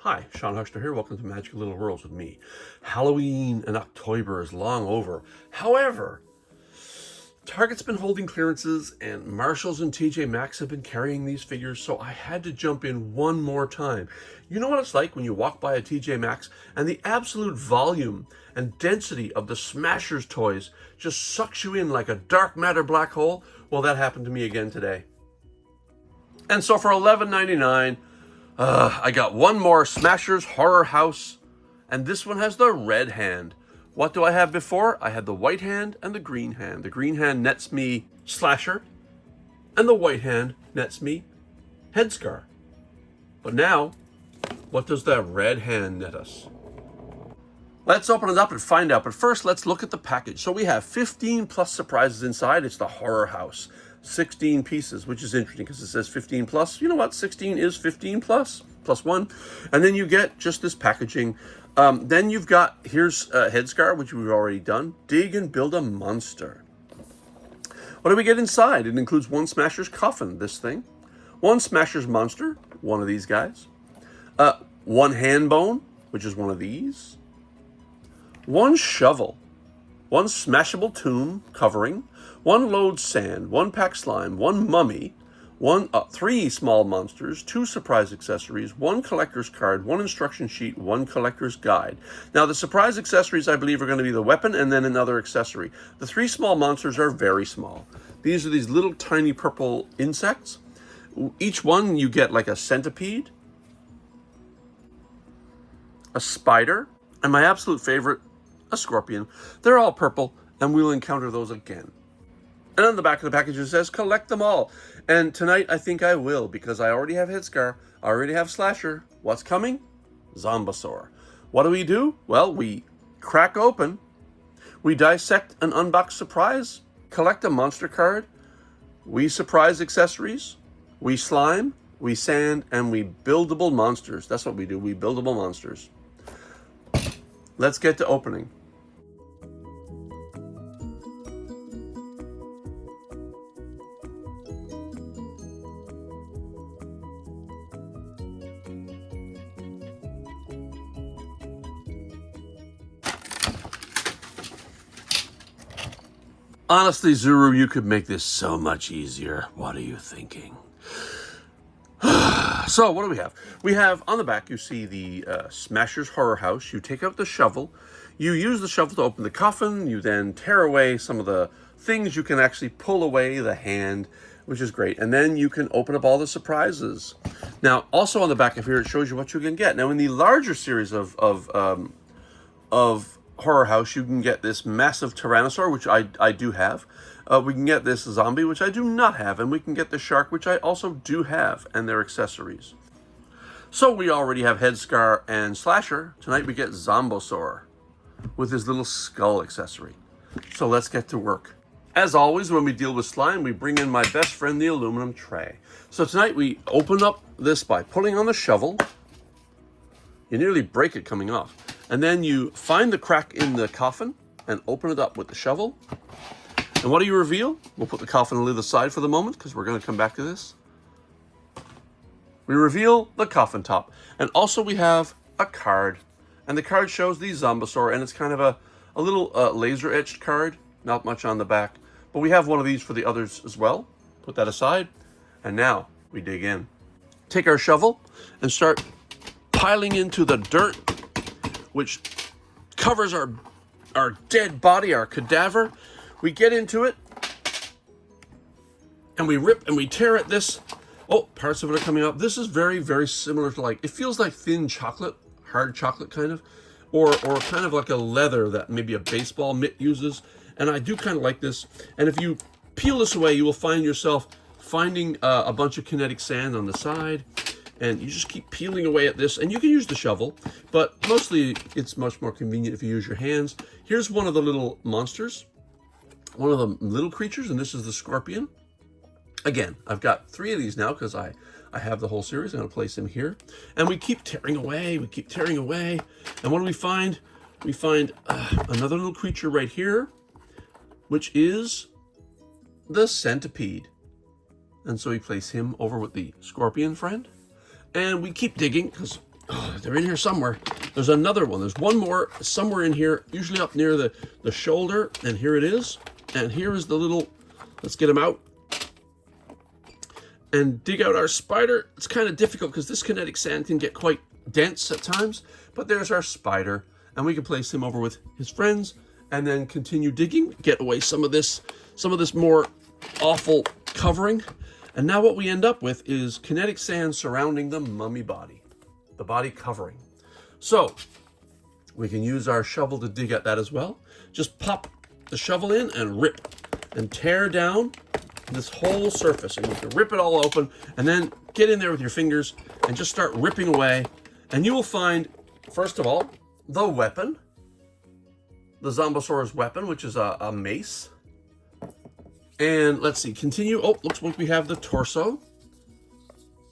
Hi, Sean Huckster here. Welcome to Magical Little Worlds with me. Halloween and OcToyBer is long over. However, Target's been holding clearances and Marshalls and TJ Maxx have been carrying these figures, so I had to jump in one more time. You know what it's like when you walk by a TJ Maxx and the absolute volume and density of the Smashers toys just sucks you in like a dark matter black hole? Well, that happened to me again today. And so for $11.99, I got one more Smashers Horror House, and this one has the red hand. What do I have before? I had the white hand and the green hand. The green hand nets me Slasher, and the white hand nets me Headscar. But now, what does that red hand net us? Let's open it up and find out. But first, let's look at the package. So we have 15 plus surprises inside. It's the Horror House. 16 pieces, which is interesting because it says 15 plus. You know what? 16 is 15 plus 1. And then you get just this packaging. Then you've got, here's Headscar, which we've already done. Dig and build a monster. What do we get inside? It includes one Smashers Coffin, this thing. One Smashers Monster, one of these guys. One hand bone, which is one of these. One shovel. One smashable tomb covering. One load sand, one pack slime, one mummy, three small monsters, 2 surprise accessories, 1 collector's card, 1 instruction sheet, 1 collector's guide. Now the surprise accessories I believe are going to be the weapon and then another accessory. The 3 small monsters are very small. These are these little tiny purple insects. Each one you get like a centipede, a spider, and my absolute favorite, a scorpion. They're all purple and we'll encounter those again. And on the back of the package it says, collect them all. And tonight I think I will, because I already have Headscar, I already have Slasher. What's coming? Zombosaur. What do? Well, we crack open, we dissect an unboxed surprise, collect a monster card, we surprise accessories, we slime, we sand, and we buildable monsters. That's what we do, we buildable monsters. Let's get to opening. Honestly, Zuru, you could make this so much easier. What are you thinking? So, what do we have? We have, on the back, you see the Smashers Horror House. You take out the shovel. You use the shovel to open the coffin. You then tear away some of the things. You can actually pull away the hand, which is great. And then you can open up all the surprises. Now, also on the back of here, it shows you what you can get. Now, in the larger series of Horror House, you can get this massive Tyrannosaur, which I do have. We can get this zombie, which I do not have, and we can get the shark, which I also do have, and their accessories. So we already have Headscar and Slasher. Tonight we get Zombosaur with his little skull accessory. So let's get to work. As always, when we deal with slime, we bring in my best friend, the aluminum tray. So tonight we open up this by pulling on the shovel. You nearly break it coming off. And then you find the crack in the coffin and open it up with the shovel. And what do you reveal? We'll put the coffin lid aside for the moment because we're going to come back to this. We reveal the coffin top. And also we have a card. And the card shows the Zombosaur, and it's kind of a little laser etched card. Not much on the back. But we have one of these for the others as well. Put that aside. And now we dig in. Take our shovel and start piling into the dirt, which covers our dead body, our cadaver. We get into it, and we rip and we tear at this. Oh, parts of it are coming up. This is very, very similar to, like, it feels like thin chocolate, hard chocolate kind of, or kind of like a leather that maybe a baseball mitt uses. And I do kind of like this. And if you peel this away, you will find yourself finding a bunch of kinetic sand on the side. And you just keep peeling away at this, and you can use the shovel, but mostly it's much more convenient if you use your hands. Here's one of the little monsters, one of the little creatures, and this is the scorpion. Again, I've got 3 of these now because I have the whole series. I'm going to place him here. And we keep tearing away, and what do we find? We find another little creature right here, which is the centipede. And so we place him over with the scorpion friend. And we keep digging because Oh, they're in here somewhere. There's another one. There's one more somewhere in here, usually up near the shoulder. And here it is. And here is the little, let's get him out. And dig out our spider. It's kind of difficult because this kinetic sand can get quite dense at times. But there's our spider. And we can place him over with his friends. And then continue digging. Get away some of this more awful covering. And now what we end up with is kinetic sand surrounding the mummy body. The body covering. So we can use our shovel to dig at that as well. Just pop the shovel in and rip and tear down this whole surface. And you can rip it all open and then get in there with your fingers and just start ripping away. And you will find, first of all, the weapon. The Zombosaur's weapon, which is a mace. And let's see, continue. Oh, looks like we have the torso.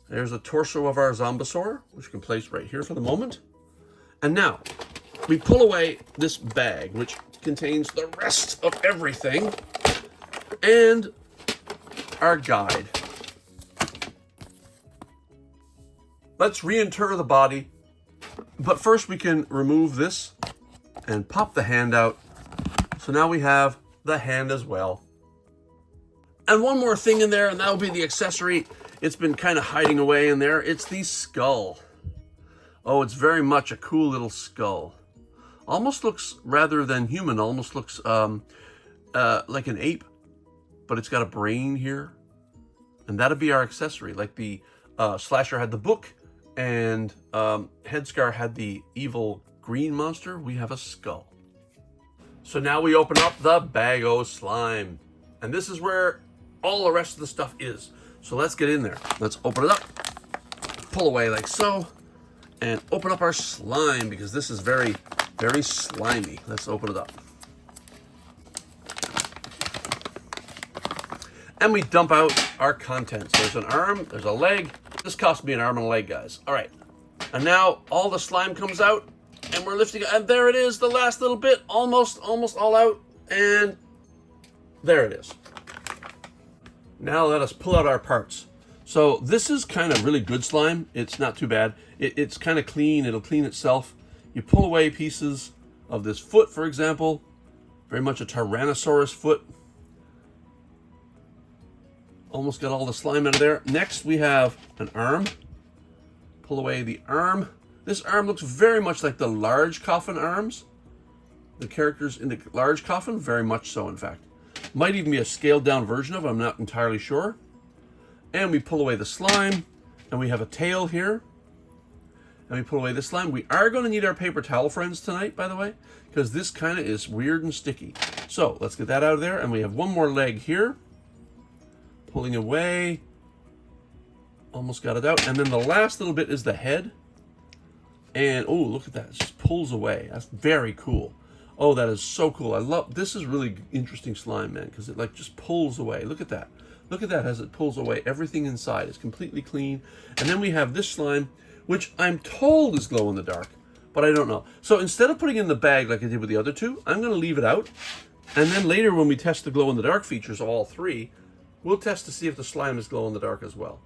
There's the torso of our Zombosaur, which we can place right here for the moment. And now, we pull away this bag, which contains the rest of everything, and our guide. Let's reinter the body, but first we can remove this and pop the hand out. So now we have the hand as well. And one more thing in there, and that'll be the accessory. It's been kind of hiding away in there. It's the skull. Oh, it's very much a cool little skull. Almost looks, rather than human, almost looks like an ape. But it's got a brain here. And that'll be our accessory. Like the Slasher had the book, and Headscar had the evil green monster. We have a skull. So now we open up the bag o' slime. And this is where all the rest of the stuff is. So let's get in there. Let's open it up, pull away like so, and open up our slime because this is very, very slimy. Let's open it up. And we dump out our contents. There's an arm, there's a leg. This cost me an arm and a leg, guys. All right. And now all the slime comes out and we're lifting it. And there it is, the last little bit, almost all out. And there it is. Now let us pull out our parts. So this is kind of really good slime. It's not too bad. It's kind of clean. It'll clean itself. You pull away pieces of this foot, for example. Very much a Tyrannosaurus foot. Almost got all the slime out of there. Next we have an arm. Pull away the arm. This arm looks very much like the large coffin arms. The characters in the large coffin, very much so in fact. Might even be a scaled down version of it, I'm not entirely sure. And we pull away the slime, and we have a tail here. And we pull away the slime. We are going to need our paper towel friends tonight, by the way, because this kind of is weird and sticky. So let's get that out of there, and we have one more leg here. Pulling away. Almost got it out. And then the last little bit is the head. And, oh, look at that. It just pulls away. That's very cool. Oh, that is so cool. I love, this is really interesting slime, man, because it like just pulls away. Look at that. Look at that as it pulls away. Everything inside is completely clean. And then we have this slime, which I'm told is glow in the dark, but I don't know. So instead of putting it in the bag like I did with the other two, I'm going to leave it out. And then later when we test the glow in the dark features of all three, we'll test to see if the slime is glow in the dark as well.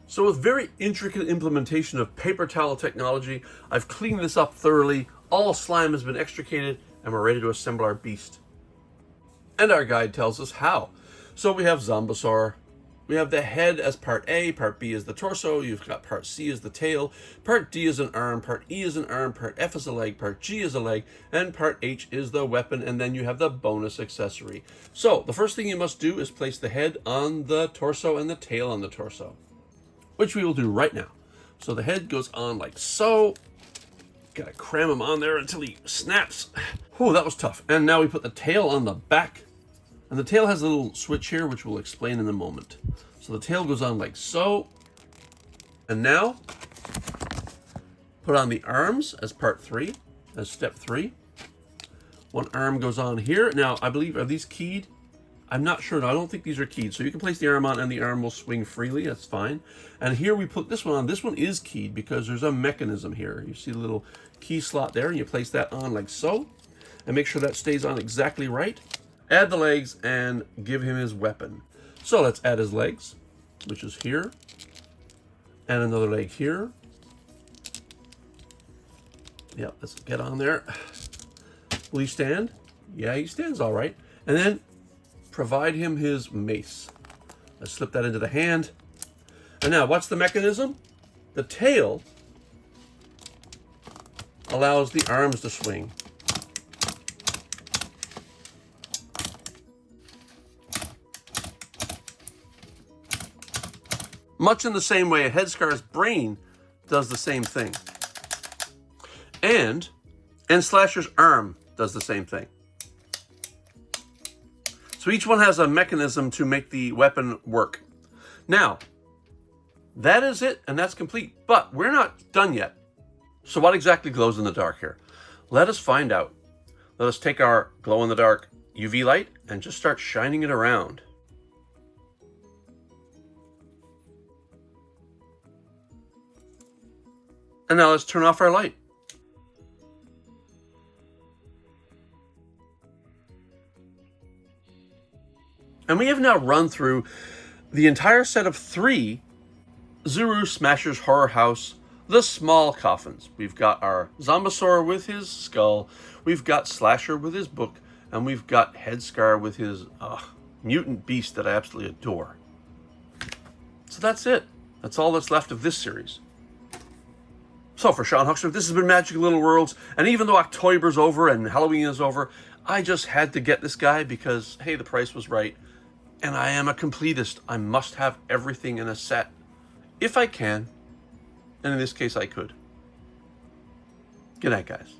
So with very intricate implementation of paper towel technology, I've cleaned this up thoroughly. All slime has been extricated and we're ready to assemble our beast. And our guide tells us how. So we have Zombosaur. We have the head as part A, part B is the torso, you've got part C as the tail, part D is an arm, part E is an arm, part F is a leg, part G is a leg, and part H is the weapon, and then you have the bonus accessory. So the first thing you must do is place the head on the torso and the tail on the torso, which we will do right now. So the head goes on like so. Gotta cram him on there until he snaps. Oh, that was tough. And now we put the tail on the back. And the tail has a little switch here, which we'll explain in a moment. So the tail goes on like so. And now, put on the arms as part 3, as step 3. One arm goes on here. Now, I believe, are these keyed? I'm not sure. No, I don't think these are keyed. So you can place the arm on and the arm will swing freely. That's fine. And here we put this one on. This one is keyed because there's a mechanism here. You see the little key slot there, and you place that on like so. And make sure that stays on exactly right. Add the legs and give him his weapon. So let's add his legs, which is here. And another leg here. Yep, let's get on there. Will he stand? Yeah, he stands all right. And then provide him his mace. Let's slip that into the hand. And now, what's the mechanism? The tail allows the arms to swing. Much in the same way a headscar's brain does the same thing. And Slasher's arm does the same thing. So each one has a mechanism to make the weapon work. Now, that is it, and that's complete. But we're not done yet. So what exactly glows in the dark here? Let us find out. Let us take our glow-in-the-dark UV light and just start shining it around. And now let's turn off our light. And we have now run through the entire set of 3 Zuru Smashers Horror House, the small coffins. We've got our Zombosaur with his skull, we've got Slasher with his book, and we've got Headscar with his mutant beast that I absolutely adore. So that's it. That's all that's left of this series. So for Sean Huckster, this has been Magic Little Worlds, and even though OcToyber's over and Halloween is over, I just had to get this guy because, hey, the price was right, and I am a completist. I must have everything in a set, if I can, and in this case I could. Good night, guys.